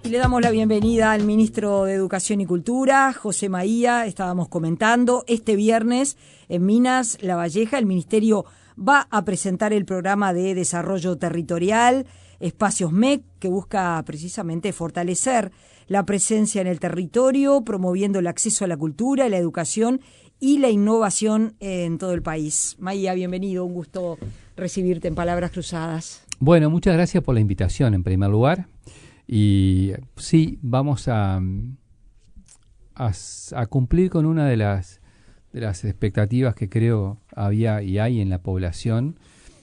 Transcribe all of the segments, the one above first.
Y le damos la bienvenida al ministro de Educación y Cultura, José Maía. Estábamos comentando, este viernes en Minas La Valleja el ministerio va a presentar el programa de desarrollo territorial, Espacios MEC, que busca precisamente fortalecer la presencia en el territorio, promoviendo el acceso a la cultura, la educación y la innovación en todo el país. Maía, bienvenido, un gusto recibirte en Palabras Cruzadas. Bueno, muchas gracias por la invitación en primer lugar. Y sí, vamos a cumplir con una de las expectativas que creo había y hay en la población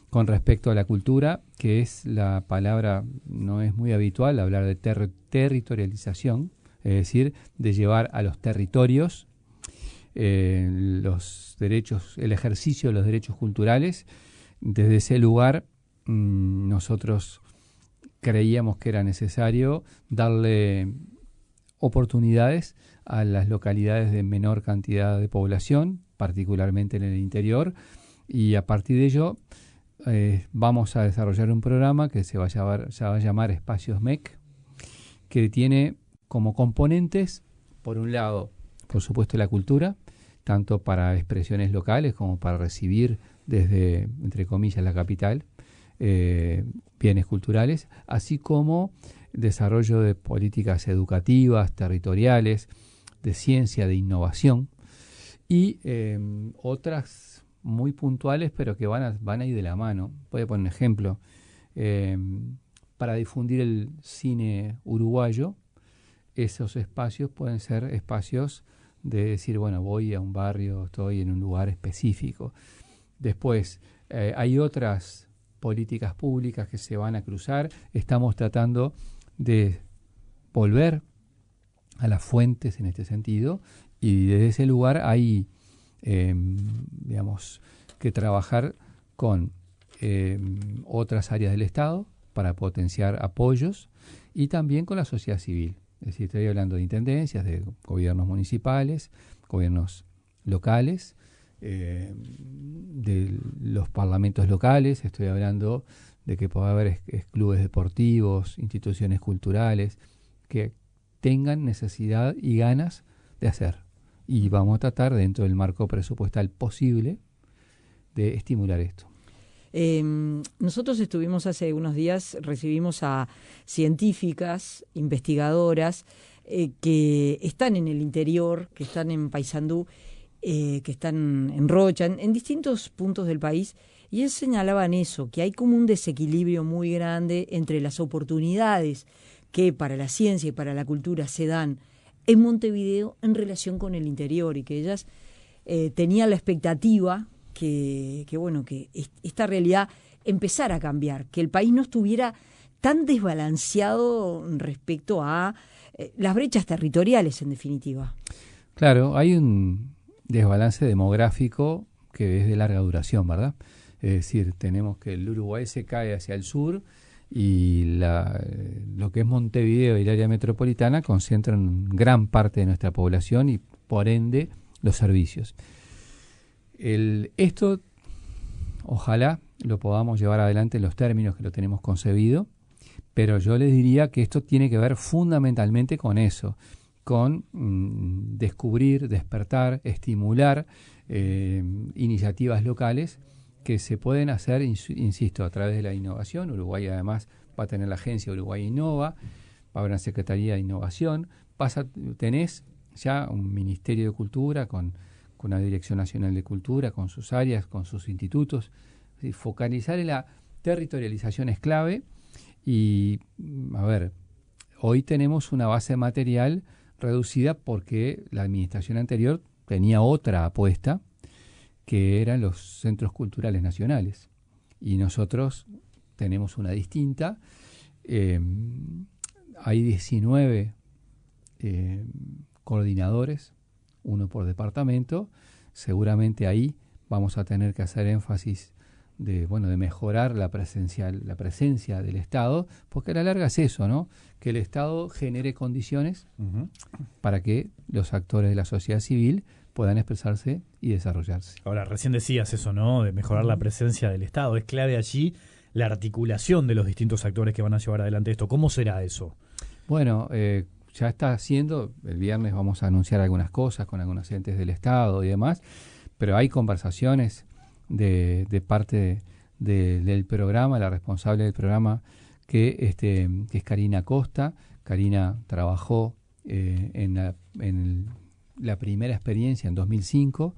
con respecto a la cultura, que es la palabra, no es muy habitual hablar de territorialización, es decir, de llevar a los territorios los derechos, el ejercicio de los derechos culturales. Desde ese lugar nosotros creíamos que era necesario darle oportunidades a las localidades de menor cantidad de población, particularmente en el interior, y a partir de ello vamos a desarrollar un programa que se va a llamar Espacios MEC, que tiene como componentes, por un lado, por supuesto, la cultura, tanto para expresiones locales como para recibir desde, entre comillas, la capital, bienes culturales, así como desarrollo de políticas educativas, territoriales, de ciencia, de innovación y otras muy puntuales, pero que van a ir de la mano. Voy a poner un ejemplo. Para difundir el cine uruguayo, esos espacios pueden ser espacios de decir, bueno, voy a un barrio, estoy en un lugar específico. Después, hay otras políticas públicas que se van a cruzar. Estamos tratando de volver a las fuentes en este sentido, y desde ese lugar hay que trabajar con otras áreas del Estado para potenciar apoyos, y también con la sociedad civil. Es decir, estoy hablando de intendencias, de gobiernos municipales, gobiernos locales, de los parlamentos locales. Estoy hablando de que pueda haber clubes deportivos, instituciones culturales que tengan necesidad y ganas de hacer, y vamos a tratar dentro del marco presupuestal posible de estimular esto. Nosotros estuvimos hace unos días, recibimos a científicas, investigadoras que están en el interior, que están en Paysandú, que están en Rocha, en distintos puntos del país, y ellos señalaban eso, que hay como un desequilibrio muy grande entre las oportunidades que para la ciencia y para la cultura se dan en Montevideo en relación con el interior, y que ellas tenían la expectativa que esta realidad empezara a cambiar, que el país no estuviera tan desbalanceado respecto a las brechas territoriales, en definitiva. Claro, hay un desbalance demográfico que es de larga duración, ¿verdad? Es decir, tenemos que el Uruguay se cae hacia el sur, y lo que es Montevideo y el área metropolitana concentran gran parte de nuestra población y, por ende, los servicios. Esto, ojalá lo podamos llevar adelante en los términos que lo tenemos concebido, pero yo les diría que esto tiene que ver fundamentalmente con eso, con descubrir, despertar, estimular iniciativas locales que se pueden hacer, insisto, a través de la innovación. Uruguay además va a tener la agencia Uruguay Innova, va a haber una Secretaría de Innovación, tenés ya un Ministerio de Cultura con una Dirección Nacional de Cultura, con sus áreas, con sus institutos. Es decir, focalizar en la territorialización es clave. Y, hoy tenemos una base material reducida porque la administración anterior tenía otra apuesta, que eran los centros culturales nacionales, y nosotros tenemos una distinta. Hay 19 coordinadores, uno por departamento. Seguramente ahí vamos a tener que hacer énfasis de mejorar la presencia del Estado, porque a la larga es eso, ¿no? Que el Estado genere condiciones para que los actores de la sociedad civil puedan expresarse y desarrollarse. Ahora, recién decías eso, ¿no? De mejorar la presencia del Estado. Es clave allí la articulación de los distintos actores que van a llevar adelante esto. ¿Cómo será eso? Bueno, ya está haciendo, el viernes vamos a anunciar algunas cosas con algunos entes del Estado y demás, pero hay conversaciones de parte del programa, la responsable del programa, que es Karina Costa. Karina trabajó en la primera experiencia en 2005,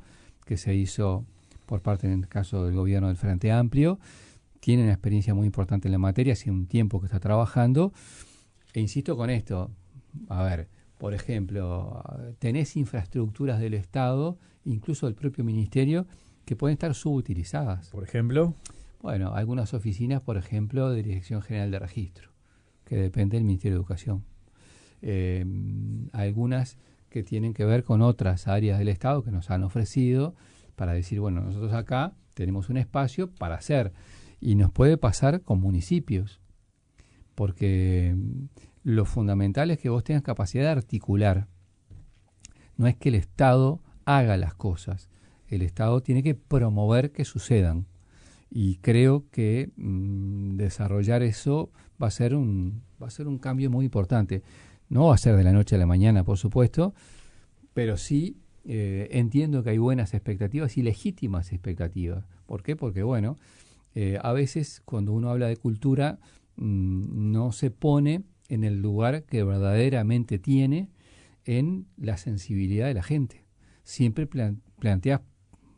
que se hizo por parte, en el caso del gobierno del Frente Amplio. Tiene una experiencia muy importante en la materia, hace un tiempo que está trabajando. E insisto con esto, a ver, por ejemplo, tenés infraestructuras del Estado, incluso del propio ministerio, que pueden estar subutilizadas. Por ejemplo, bueno, algunas oficinas, por ejemplo, de Dirección General de Registro, que depende del Ministerio de Educación. Algunas que tienen que ver con otras áreas del Estado que nos han ofrecido para decir, bueno, nosotros acá tenemos un espacio para hacer, y nos puede pasar con municipios, porque lo fundamental es que vos tengas capacidad de articular. No es que el Estado haga las cosas, el Estado tiene que promover que sucedan, y creo que desarrollar eso va a ser un cambio muy importante. No va a ser de la noche a la mañana, por supuesto, pero sí entiendo que hay buenas expectativas y legítimas expectativas. ¿Por qué? Porque, bueno, a veces cuando uno habla de cultura no se pone en el lugar que verdaderamente tiene en la sensibilidad de la gente. Siempre planteas,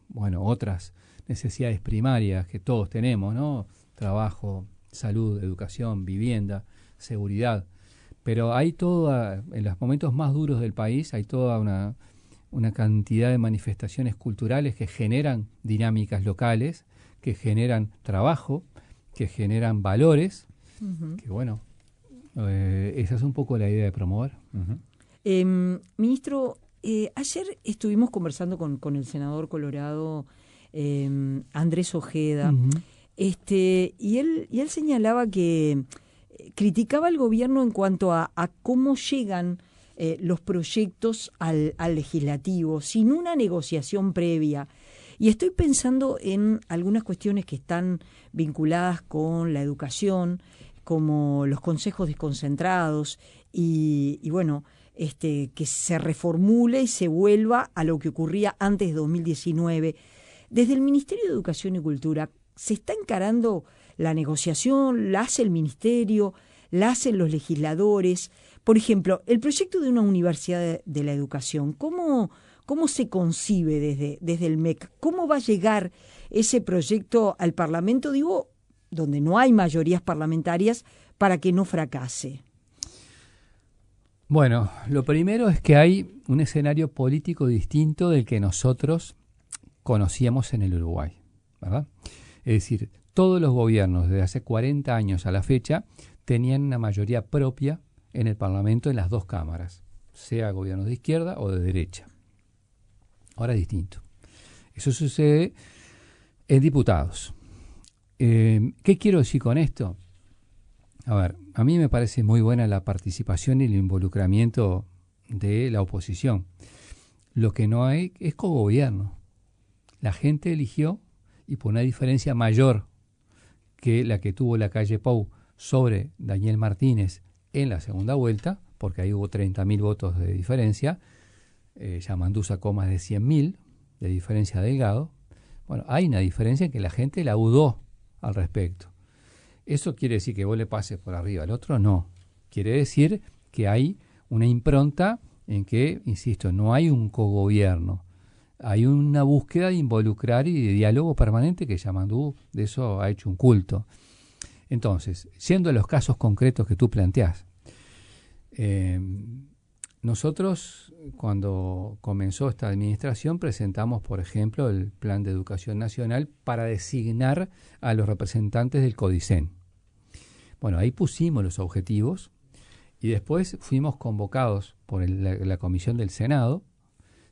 bueno, otras necesidades primarias que todos tenemos, ¿no? Trabajo, salud, educación, vivienda, seguridad. Pero hay toda, en los momentos más duros del país, hay toda una cantidad de manifestaciones culturales que generan dinámicas locales, que generan trabajo, que generan valores, que bueno, esa es un poco la idea de promover. Ministro, ayer estuvimos conversando con el senador colorado Andrés Ojeda, y él señalaba que criticaba al gobierno en cuanto a cómo llegan los proyectos al legislativo sin una negociación previa. Y estoy pensando en algunas cuestiones que están vinculadas con la educación, como los consejos desconcentrados, y bueno, que se reformule y se vuelva a lo que ocurría antes de 2019. Desde el Ministerio de Educación y Cultura, ¿se está encarando la negociación? ¿La hace el Ministerio? ¿La hacen los legisladores? Por ejemplo, el proyecto de una universidad de la educación, ¿cómo se concibe desde el MEC? ¿Cómo va a llegar ese proyecto al Parlamento, digo, donde no hay mayorías parlamentarias, para que no fracase? Bueno, lo primero es que hay un escenario político distinto del que nosotros conocíamos en el Uruguay, ¿verdad? Es decir, todos los gobiernos desde hace 40 años a la fecha tenían una mayoría propia en el Parlamento en las dos cámaras, sea gobiernos de izquierda o de derecha. Ahora es distinto. Eso sucede en diputados. ¿Qué quiero decir con esto? A ver, a mí me parece muy buena la participación y el involucramiento de la oposición. Lo que no hay es cogobierno. La gente eligió, y por una diferencia mayor que la que tuvo la calle Pou sobre Daniel Martínez en la segunda vuelta, porque ahí hubo 30.000 votos de diferencia, Yamandú sacó más de 100.000 de diferencia a Delgado. Bueno, hay una diferencia en que la gente laudó al respecto. ¿Eso quiere decir que vos le pases por arriba al otro? No. Quiere decir que hay una impronta en que, insisto, no hay un cogobierno. Hay una búsqueda de involucrar y de diálogo permanente que Yamandú de eso ha hecho un culto. Entonces, siendo los casos concretos que tú planteás, nosotros cuando comenzó esta administración presentamos, por ejemplo, el Plan de Educación Nacional para designar a los representantes del CODICEN. Bueno, ahí pusimos los objetivos y después fuimos convocados por la Comisión del Senado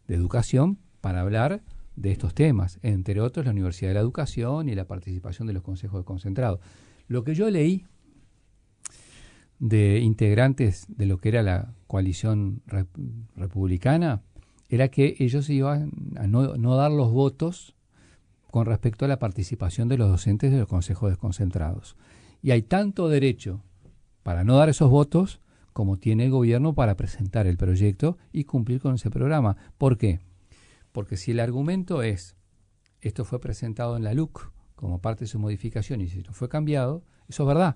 de Educación para hablar de estos temas, entre otros la Universidad de la Educación y la participación de los consejos desconcentrados. Lo que yo leí de integrantes de lo que era la coalición republicana era que ellos iban a no dar los votos con respecto a la participación de los docentes de los consejos desconcentrados. Y hay tanto derecho para no dar esos votos como tiene el gobierno para presentar el proyecto y cumplir con ese programa. ¿Por qué? Porque si el argumento es, esto fue presentado en la LUC como parte de su modificación y si no fue cambiado, eso es verdad.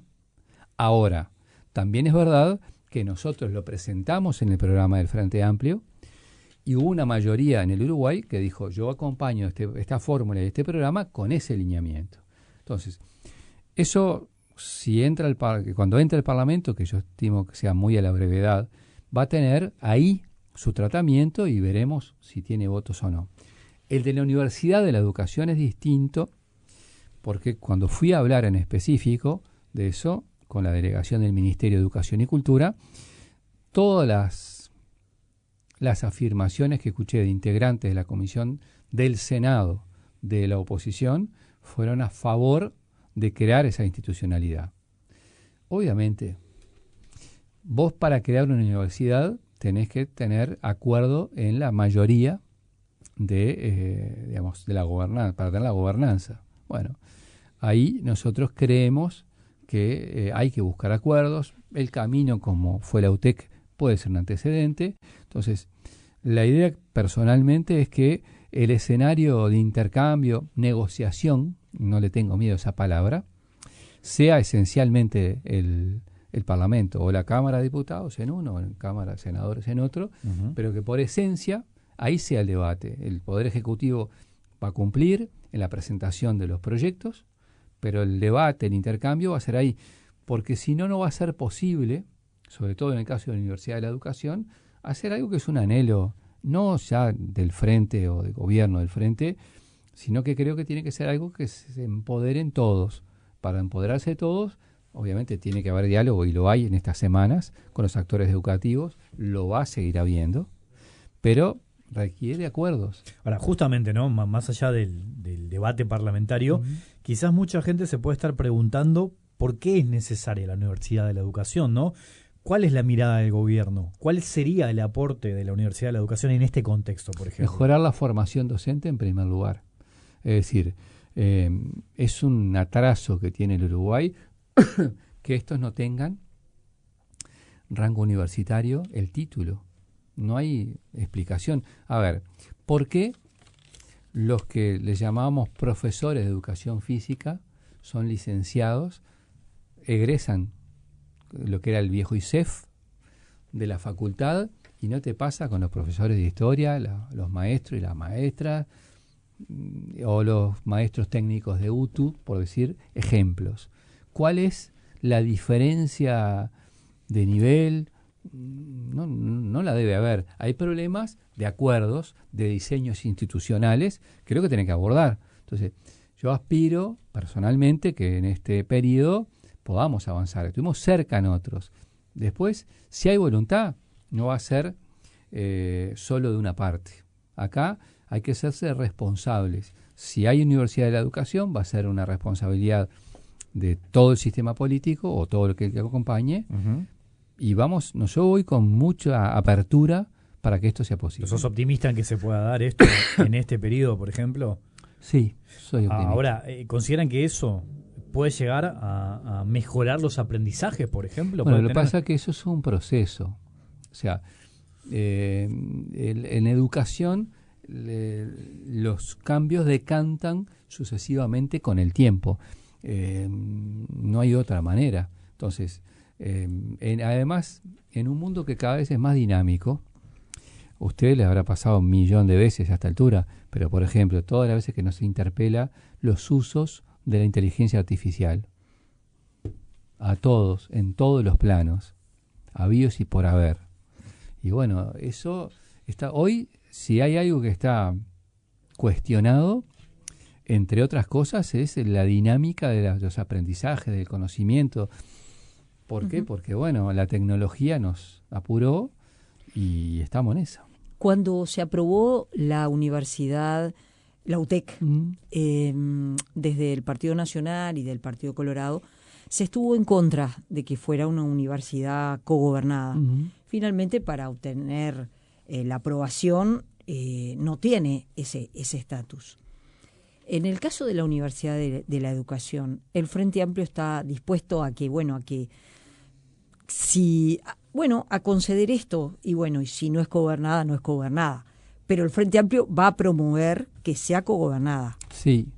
Ahora, también es verdad que nosotros lo presentamos en el programa del Frente Amplio y hubo una mayoría en el Uruguay que dijo, yo acompaño esta fórmula y este programa con ese lineamiento. Entonces, eso, cuando entre el Parlamento, que yo estimo que sea muy a la brevedad, va a tener ahí su tratamiento y veremos si tiene votos o no. El de la Universidad de la Educación es distinto, porque cuando fui a hablar en específico de eso, con la delegación del Ministerio de Educación y Cultura, todas las afirmaciones que escuché de integrantes de la Comisión del Senado de la oposición fueron a favor de crear esa institucionalidad. Obviamente, vos para crear una universidad tenés que tener acuerdo en la mayoría de la gobernanza, para tener la gobernanza. Bueno, ahí nosotros creemos que hay que buscar acuerdos. El camino, como fue la UTEC, puede ser un antecedente. Entonces, la idea personalmente es que el escenario de intercambio, negociación, no le tengo miedo a esa palabra, sea esencialmente el Parlamento o la Cámara de Diputados en uno, o la Cámara de Senadores en otro, pero que por esencia ahí sea el debate. El Poder Ejecutivo va a cumplir en la presentación de los proyectos, pero el debate, el intercambio va a ser ahí, porque si no, no va a ser posible, sobre todo en el caso de la Universidad de la Educación, hacer algo que es un anhelo, no ya del frente o del gobierno del frente, sino que creo que tiene que ser algo que se empoderen todos. Para empoderarse todos, obviamente tiene que haber diálogo, y lo hay en estas semanas con los actores educativos, lo va a seguir habiendo, pero requiere acuerdos. Ahora, justamente, ¿no? Más allá del debate parlamentario, quizás mucha gente se puede estar preguntando por qué es necesaria la Universidad de la Educación, ¿no? ¿Cuál es la mirada del gobierno? ¿Cuál sería el aporte de la Universidad de la Educación en este contexto, por ejemplo? Mejorar la formación docente en primer lugar. Es decir, es un atraso que tiene el Uruguay que estos no tengan rango universitario, el título. No hay explicación. A ver, ¿por qué los que les llamamos profesores de educación física son licenciados, egresan lo que era el viejo ISEF de la facultad, y no te pasa con los profesores de historia, los maestros y las maestras, o los maestros técnicos de UTU, por decir ejemplos? ¿Cuál es la diferencia de nivel? No la debe haber. Hay problemas de acuerdos, de diseños institucionales, creo que tienen que abordar. Entonces, yo aspiro personalmente que en este periodo podamos avanzar. Estuvimos cerca en otros. Después, si hay voluntad, no va a ser solo de una parte. Acá hay que hacerse responsables. Si hay Universidad de la Educación, va a ser una responsabilidad de todo el sistema político o todo lo que acompañe. Y vamos, yo voy con mucha apertura para que esto sea posible. ¿Sos optimista en que se pueda dar esto en este periodo, por ejemplo? Sí, soy optimista. Ahora, ¿consideran que eso puede llegar a mejorar los aprendizajes, por ejemplo? Bueno, lo que pasa es que eso es un proceso. O sea, en educación los cambios decantan sucesivamente con el tiempo. No hay otra manera. Entonces, además, en un mundo que cada vez es más dinámico, a ustedes les habrá pasado 1.000.000 de veces a esta altura, pero por ejemplo, todas las veces que nos interpela los usos de la inteligencia artificial, a todos, en todos los planos, habidos y por haber. Y bueno, eso está hoy, si hay algo que está cuestionado, entre otras cosas, es la dinámica de los aprendizajes, del conocimiento. ¿Por qué? Porque, bueno, la tecnología nos apuró y estamos en eso. Cuando se aprobó la universidad, la UTEC, desde el Partido Nacional y del Partido Colorado, se estuvo en contra de que fuera una universidad cogobernada. Finalmente, para obtener la aprobación, no tiene ese estatus. En el caso de la Universidad de la Educación, el Frente Amplio está dispuesto a que, bueno, a que si bueno, a conceder esto, y bueno, y si no es cogobernada, no es cogobernada. Pero el Frente Amplio va a promover que sea cogobernada. Sí,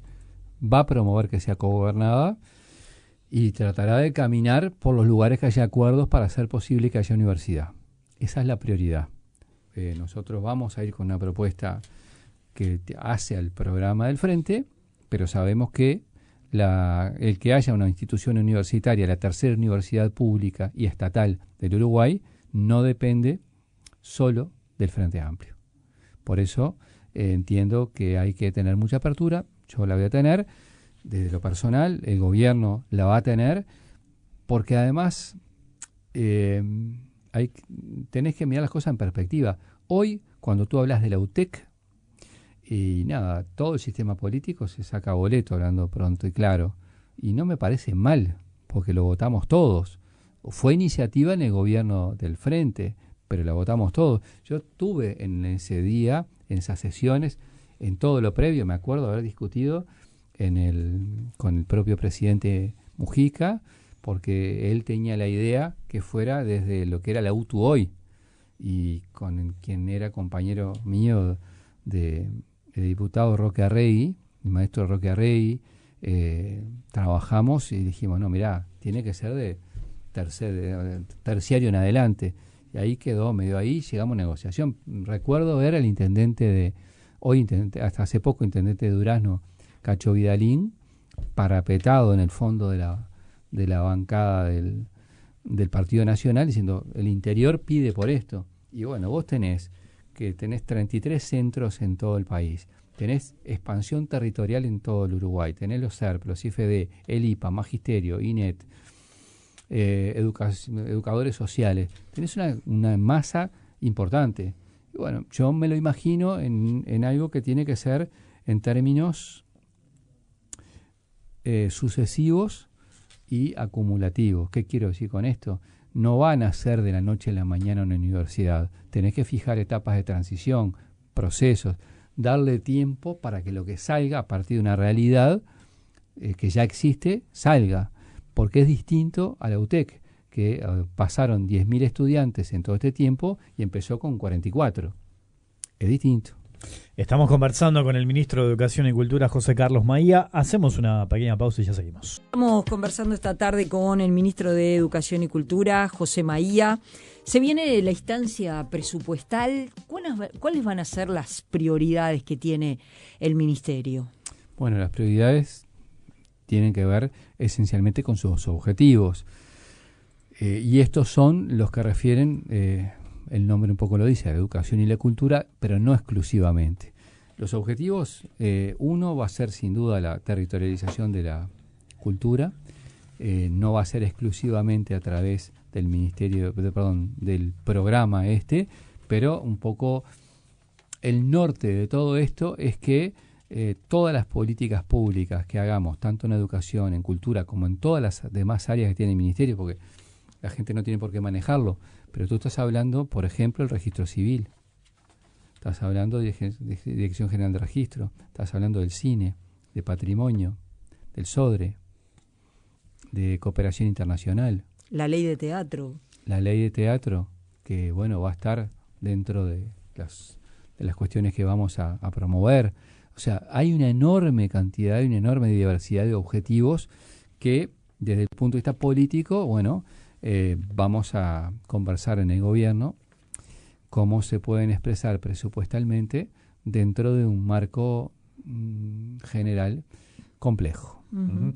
va a promover que sea cogobernada y tratará de caminar por los lugares que haya acuerdos para hacer posible que haya universidad. Esa es la prioridad. Nosotros vamos a ir con una propuesta que hace al programa del Frente, pero sabemos que el que haya una institución universitaria, la tercera universidad pública y estatal del Uruguay, no depende solo del Frente Amplio. Por eso entiendo que hay que tener mucha apertura. Yo la voy a tener desde lo personal, el gobierno la va a tener, porque además tenés que mirar las cosas en perspectiva. Hoy, cuando tú hablas de la UTEC, y nada, todo el sistema político se saca boleto, hablando pronto y claro, y no me parece mal, porque lo votamos todos. Fue iniciativa en el gobierno del Frente, pero la votamos todos. Yo estuve en ese día, en esas sesiones, en todo lo previo, me acuerdo haber discutido con el propio presidente Mujica, porque él tenía la idea que fuera desde lo que era la UTU hoy, y con quien era compañero mío de diputado Roque Arregui, el maestro Roque Arregui, trabajamos y dijimos, no, mirá, tiene que ser de terciario en adelante. Y ahí quedó, medio ahí, llegamos a negociación. Recuerdo ver al intendente hasta hace poco, intendente de Durazno, Cacho Vidalín, parapetado en el fondo de la bancada del Partido Nacional, diciendo, el interior pide por esto. Y bueno, vos tenés 33 centros en todo el país, tenés expansión territorial en todo el Uruguay, tenés los SERP, los IFD, el IPA, Magisterio, INET, educadores sociales, tenés una masa importante. Y bueno, yo me lo imagino en algo que tiene que ser en términos sucesivos y acumulativos. ¿Qué quiero decir con esto? No van a ser de la noche a la mañana una universidad. Tenés que fijar etapas de transición, procesos, darle tiempo para que lo que salga a partir de una realidad que ya existe, salga. Porque es distinto a la UTEC, que pasaron 10.000 estudiantes en todo este tiempo y empezó con 44. Es distinto. Estamos conversando con el ministro de Educación y Cultura, José Carlos Maía. Hacemos una pequeña pausa y ya seguimos. Estamos conversando esta tarde con el ministro de Educación y Cultura, José Maía. Se viene la instancia presupuestal. ¿Cuáles van a ser las prioridades que tiene el ministerio? Bueno, las prioridades tienen que ver esencialmente con sus objetivos. Y estos son los que refieren... el nombre un poco lo dice, la educación y la cultura, pero no exclusivamente. Los objetivos, uno va a ser sin duda la territorialización de la cultura, no va a ser exclusivamente a través del del programa pero un poco el norte de todo esto es que todas las políticas públicas que hagamos, tanto en educación, en cultura, como en todas las demás áreas que tiene el ministerio, porque la gente no tiene por qué manejarlo, pero tú estás hablando, por ejemplo, del registro civil, estás hablando de Dirección General de Registro, estás hablando del cine, de patrimonio, del SODRE, de cooperación internacional. La ley de teatro. La ley de teatro, que bueno, va a estar dentro de las cuestiones que vamos a promover. O sea, hay una enorme cantidad, una enorme diversidad de objetivos que, desde el punto de vista político, bueno, vamos a conversar en el gobierno cómo se pueden expresar presupuestalmente dentro de un marco general complejo. Uh-huh.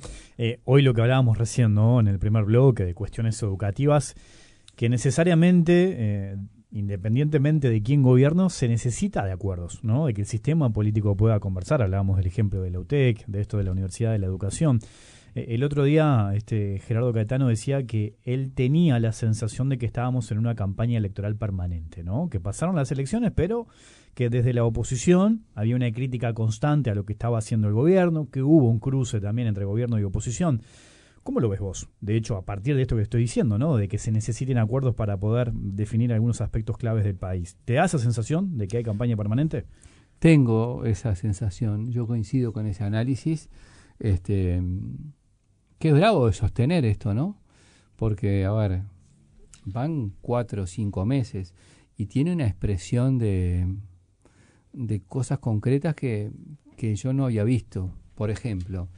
Hoy lo que hablábamos recién, ¿no?, en el primer bloque de cuestiones educativas, que necesariamente, independientemente de quién gobierno, se necesita de acuerdos, ¿no?, de que el sistema político pueda conversar. Hablábamos del ejemplo de la UTEC, de esto de la Universidad de la Educación. El otro día Gerardo Caetano decía que él tenía la sensación de que estábamos en una campaña electoral permanente, ¿no?, que pasaron las elecciones, pero que desde la oposición había una crítica constante a lo que estaba haciendo el gobierno, que hubo un cruce también entre gobierno y oposición. ¿Cómo lo ves vos? De hecho, a partir de esto que estoy diciendo, ¿no?, de que se necesiten acuerdos para poder definir algunos aspectos claves del país. ¿Te da esa sensación de que hay campaña permanente? Tengo esa sensación, yo coincido con ese análisis. Qué bravo de sostener esto, ¿no? Porque, a ver, van 4 o 5 meses y tiene una expresión de cosas concretas que yo no había visto. Por ejemplo,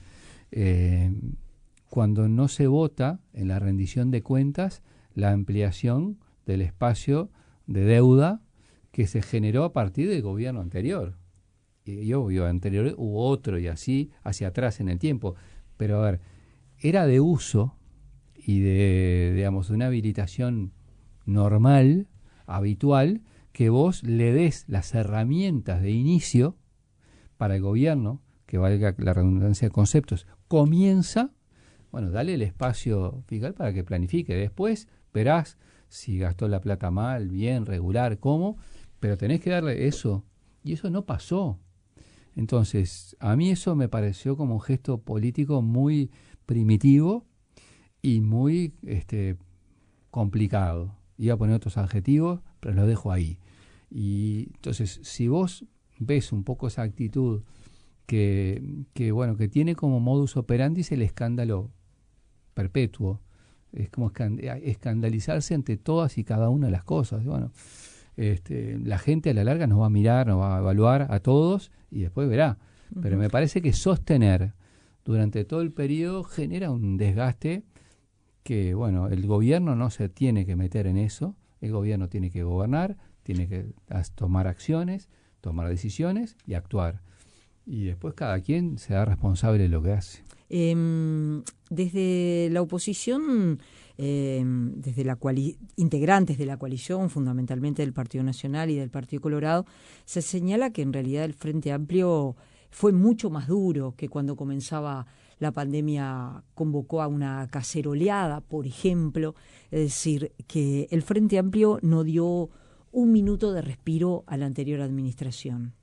cuando no se vota en la rendición de cuentas la ampliación del espacio de deuda que se generó a partir del gobierno anterior. Y obvio, anterior hubo otro y así hacia atrás en el tiempo. Pero a ver, era de uso y de, digamos, de una habilitación normal, habitual, que vos le des las herramientas de inicio para el gobierno, que valga la redundancia de conceptos, comienza, bueno, dale el espacio fiscal para que planifique. Después verás si gastó la plata mal, bien, regular, cómo, pero tenés que darle eso. Y eso no pasó. Entonces, a mí eso me pareció como un gesto político muy primitivo y muy complicado. Iba a poner otros adjetivos, pero los dejo ahí. Y entonces, si vos ves un poco esa actitud que tiene como modus operandi el escándalo perpetuo, es como escandalizarse ante todas y cada una de las cosas. Bueno, la gente a la larga nos va a mirar, nos va a evaluar a todos y después verá. Pero me parece que sostener durante todo el periodo genera un desgaste que, bueno, el gobierno no se tiene que meter en eso. El gobierno tiene que gobernar, tiene que tomar acciones, tomar decisiones y actuar. Y después cada quien se da responsable de lo que hace. Desde la oposición, desde integrantes de la coalición, fundamentalmente del Partido Nacional y del Partido Colorado, se señala que en realidad el Frente Amplio fue mucho más duro que cuando comenzaba la pandemia, convocó a una caceroleada, por ejemplo. Es decir, que el Frente Amplio no dio un minuto de respiro a la anterior administración.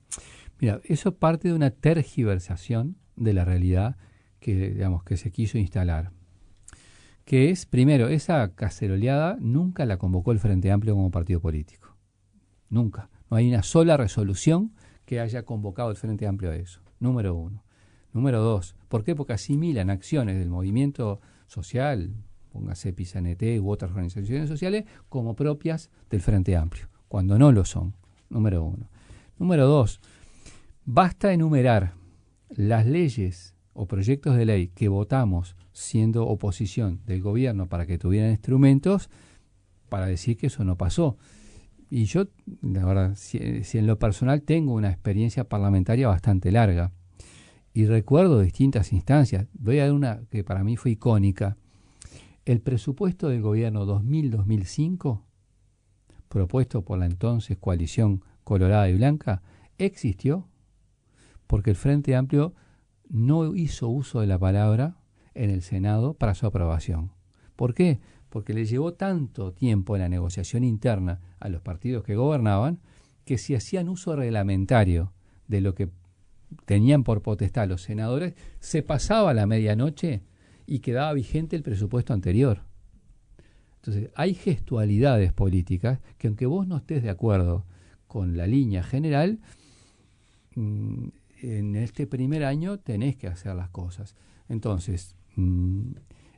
Mira, eso parte de una tergiversación de la realidad que se quiso instalar. Que es, primero, esa caceroleada nunca la convocó el Frente Amplio como partido político. Nunca. No hay una sola resolución que haya convocado el Frente Amplio a eso. Número uno. Número dos. ¿Por qué? Porque asimilan acciones del movimiento social, póngase PISANET u otras organizaciones sociales, como propias del Frente Amplio, cuando no lo son. Número uno. Número dos. Basta enumerar las leyes o proyectos de ley que votamos siendo oposición del gobierno para que tuvieran instrumentos para decir que eso no pasó. Y yo, la verdad, si en lo personal tengo una experiencia parlamentaria bastante larga y recuerdo distintas instancias, voy a dar una que para mí fue icónica. El presupuesto del gobierno 2000-2005, propuesto por la entonces coalición colorada y blanca, existió porque el Frente Amplio no hizo uso de la palabra en el Senado para su aprobación. ¿Por qué? Porque le llevó tanto tiempo en la negociación interna a los partidos que gobernaban que si hacían uso reglamentario de lo que tenían por potestad los senadores, se pasaba la medianoche y quedaba vigente el presupuesto anterior. Entonces, hay gestualidades políticas que aunque vos no estés de acuerdo con la línea general, en este primer año tenés que hacer las cosas. Entonces,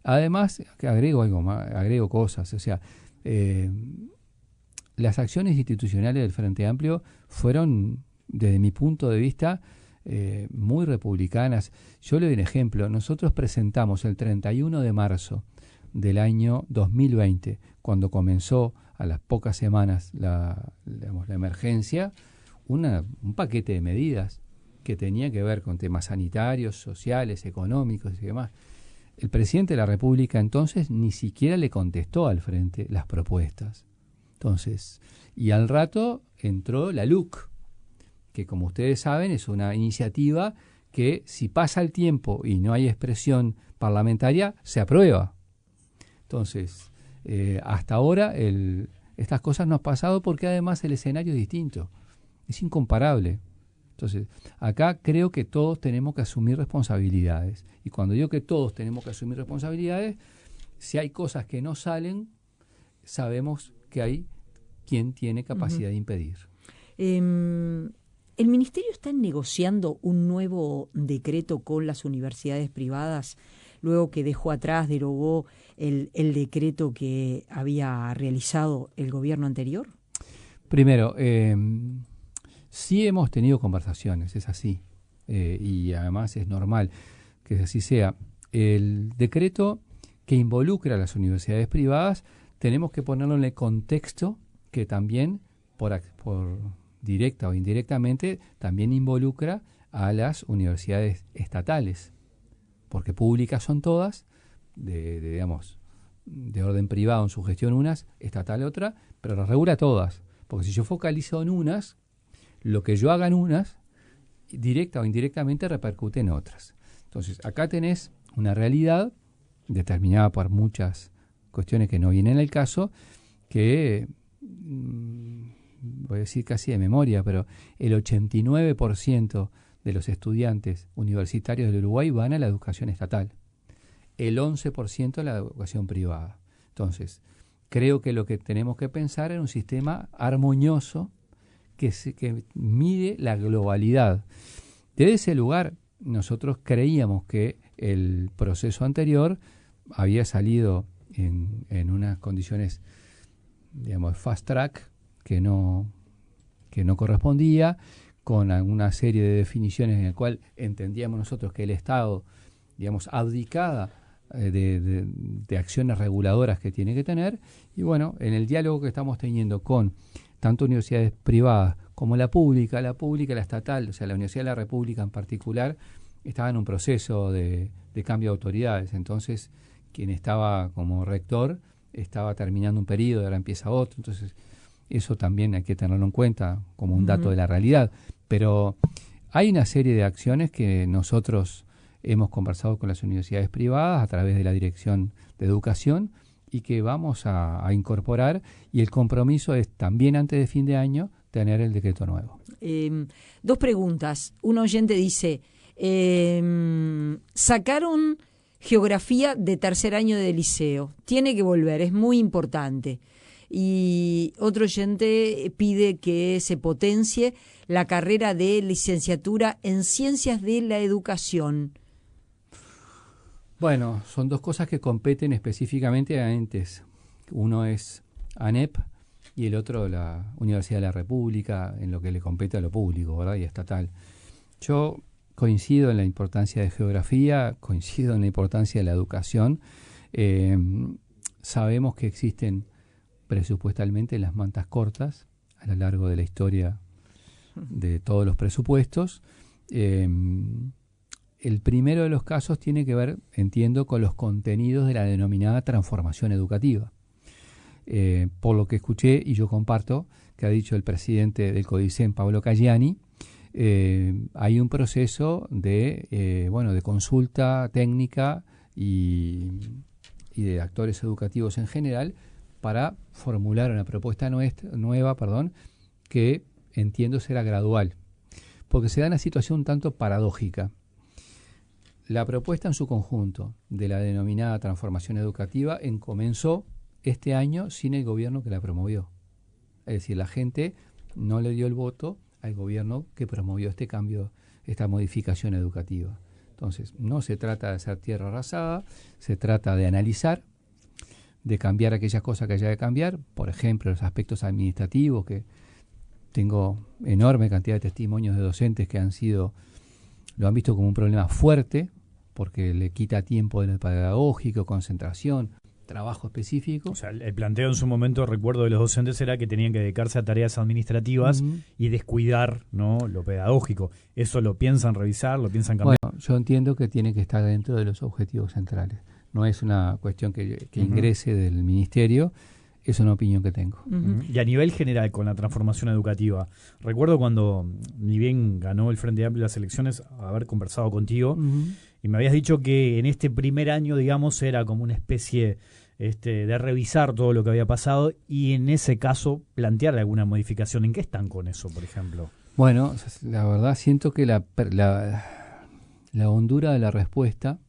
además, agrego cosas, o sea, las acciones institucionales del Frente Amplio fueron, desde mi punto de vista, muy republicanas. Yo le doy un ejemplo. Nosotros presentamos el 31 de marzo del año 2020, cuando comenzó a las pocas semanas la emergencia, un paquete de medidas que tenía que ver con temas sanitarios, sociales, económicos y demás. El presidente de la República entonces ni siquiera le contestó al Frente las propuestas. Entonces, y al rato entró la LUC, que como ustedes saben es una iniciativa que si pasa el tiempo y no hay expresión parlamentaria, se aprueba. Entonces, hasta ahora estas cosas no han pasado porque además el escenario es distinto, es incomparable. Entonces, acá creo que todos tenemos que asumir responsabilidades. Y cuando digo que todos tenemos que asumir responsabilidades, si hay cosas que no salen, sabemos que hay quien tiene capacidad de impedir. ¿El Ministerio está negociando un nuevo decreto con las universidades privadas luego que dejó atrás, derogó el decreto que había realizado el gobierno anterior? Primero, sí hemos tenido conversaciones, es así, y además es normal que así sea. El decreto que involucra a las universidades privadas, tenemos que ponerlo en el contexto que también, por directa o indirectamente, también involucra a las universidades estatales, porque públicas son todas, digamos, de orden privado en su gestión unas, estatal otra, pero las regula todas, porque si yo focalizo en unas, lo que yo haga en unas, directa o indirectamente repercute en otras. Entonces, acá tenés una realidad determinada por muchas cuestiones que no vienen al caso, que voy a decir casi de memoria, pero el 89% de los estudiantes universitarios del Uruguay van a la educación estatal, el 11% a la educación privada. Entonces, creo que lo que tenemos que pensar es un sistema armonioso que mide la globalidad. Desde ese lugar, nosotros creíamos que el proceso anterior había salido en unas condiciones, digamos, fast track, que no correspondía, con alguna serie de definiciones en la cual entendíamos nosotros que el Estado, digamos, abdicada de acciones reguladoras que tiene que tener. Y bueno, en el diálogo que estamos teniendo con tanto universidades privadas como la pública, la estatal, o sea, la Universidad de la República en particular, estaba en un proceso de cambio de autoridades. Entonces, quien estaba como rector estaba terminando un periodo, ahora empieza otro. Entonces, eso también hay que tenerlo en cuenta como un dato de la realidad. Pero hay una serie de acciones que nosotros hemos conversado con las universidades privadas a través de la Dirección de Educación y que vamos a incorporar, y el compromiso es también antes de fin de año tener el decreto nuevo. Dos preguntas. Un oyente dice, sacaron geografía de tercer año de liceo, tiene que volver, es muy importante. Y otro oyente pide que se potencie la carrera de licenciatura en Ciencias de la Educación. Bueno, son dos cosas que competen específicamente a entes. Uno es ANEP y el otro la Universidad de la República, en lo que le compete a lo público, ¿verdad? Y estatal. Yo coincido en la importancia de geografía, coincido en la importancia de la educación. Sabemos que existen presupuestalmente las mantas cortas a lo largo de la historia de todos los presupuestos. El primero de los casos tiene que ver, entiendo, con los contenidos de la denominada transformación educativa. Por lo que escuché, y yo comparto, que ha dicho el presidente del CODICEN, Pablo Caggiani, hay un proceso de consulta técnica y de actores educativos en general para formular una propuesta nueva, que entiendo será gradual, porque se da una situación un tanto paradójica. La propuesta en su conjunto de la denominada transformación educativa comenzó este año sin el gobierno que la promovió. Es decir, la gente no le dio el voto al gobierno que promovió este cambio, esta modificación educativa. Entonces, no se trata de hacer tierra arrasada, se trata de analizar, de cambiar aquellas cosas que haya que cambiar, por ejemplo, los aspectos administrativos, que tengo enorme cantidad de testimonios de docentes que lo han visto como un problema fuerte, porque le quita tiempo del pedagógico, concentración, trabajo específico. O sea, el planteo en su momento, recuerdo de los docentes, era que tenían que dedicarse a tareas administrativas y descuidar, ¿no?, lo pedagógico. ¿Eso lo piensan revisar, lo piensan cambiar? Bueno, yo entiendo que tiene que estar dentro de los objetivos centrales. No es una cuestión que ingrese del ministerio, es una opinión que tengo. Y a nivel general, con la transformación educativa, recuerdo cuando, ni bien ganó el Frente Amplio las elecciones, haber conversado contigo, y me habías dicho que en este primer año, digamos, era como una especie de revisar todo lo que había pasado y en ese caso plantear alguna modificación. ¿En qué están con eso, por ejemplo? Bueno, la verdad siento que la hondura de la respuesta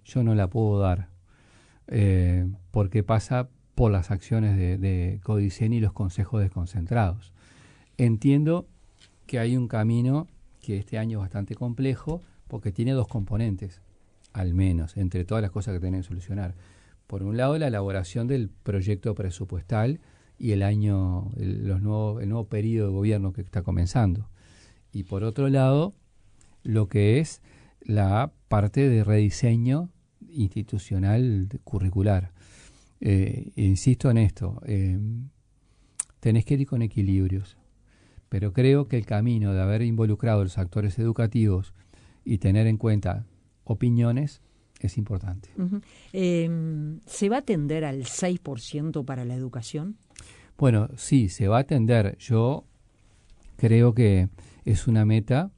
yo no la puedo dar, porque pasa por las acciones de CODICEN y los consejos desconcentrados. Entiendo que hay un camino que este año es bastante complejo, porque tiene dos componentes. al menos, entre todas las cosas que tienen que solucionar. Por un lado, la elaboración del proyecto presupuestal y el nuevo periodo de gobierno que está comenzando. Y por otro lado, lo que es la parte de rediseño institucional curricular. Insisto en esto, tenés que ir con equilibrios, pero creo que el camino de haber involucrado a los actores educativos y tener en cuenta opiniones es importante. Uh-huh. ¿Se va a atender al 6% para la educación? Bueno, sí, se va a atender. Yo creo que es una meta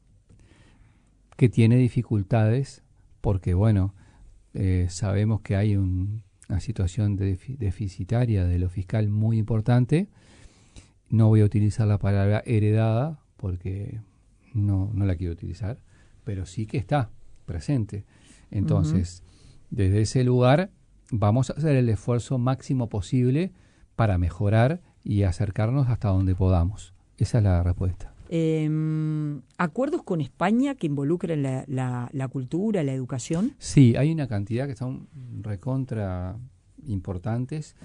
que tiene dificultades porque, bueno, sabemos que hay una situación deficitaria de lo fiscal muy importante. No voy a utilizar la palabra heredada porque no la quiero utilizar, pero sí que está presente. Entonces, desde ese lugar vamos a hacer el esfuerzo máximo posible para mejorar y acercarnos hasta donde podamos. Esa es la respuesta. ¿Acuerdos con España que involucren la cultura, la educación? Sí, hay una cantidad que son recontra importantes.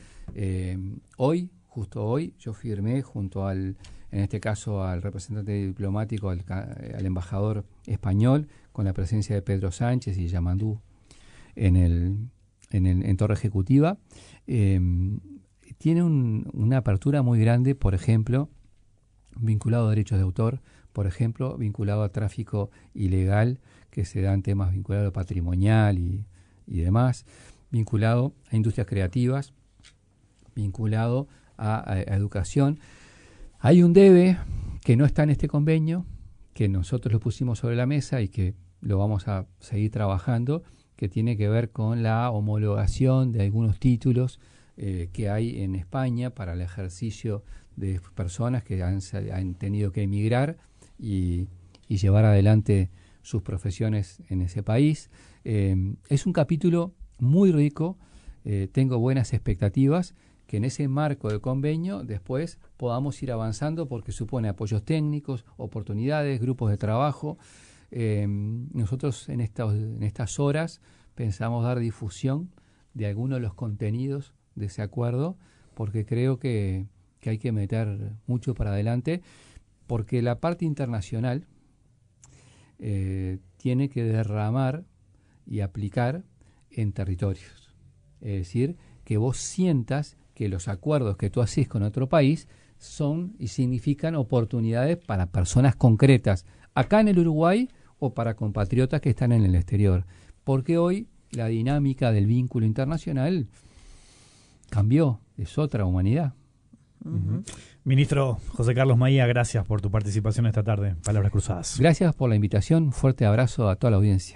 Justo hoy, yo firmé junto en este caso al representante diplomático, al embajador español, con la presencia de Pedro Sánchez y Yamandú en Torre Ejecutiva. Tiene una apertura muy grande, por ejemplo, vinculado a derechos de autor, por ejemplo, vinculado a tráfico ilegal, que se dan temas vinculados a lo patrimonial y demás, vinculado a industrias creativas, vinculado a educación. Hay un debe que no está en este convenio, que nosotros lo pusimos sobre la mesa y que lo vamos a seguir trabajando, que tiene que ver con la homologación de algunos títulos que hay en España para el ejercicio de personas que han tenido que emigrar y llevar adelante sus profesiones en ese país. Es un capítulo muy rico, tengo buenas expectativas que en ese marco de convenio después podamos ir avanzando porque supone apoyos técnicos, oportunidades, grupos de trabajo. Nosotros en estas horas pensamos dar difusión de algunos de los contenidos de ese acuerdo porque creo que hay que meter mucho para adelante porque la parte internacional tiene que derramar y aplicar en territorios. Es decir, que vos sientas que los acuerdos que tú haces con otro país son y significan oportunidades para personas concretas, acá en el Uruguay o para compatriotas que están en el exterior. Porque hoy la dinámica del vínculo internacional cambió, es otra humanidad. Uh-huh. Ministro José Carlos Maía, gracias por tu participación esta tarde. Palabras cruzadas. Gracias por la invitación, un fuerte abrazo a toda la audiencia.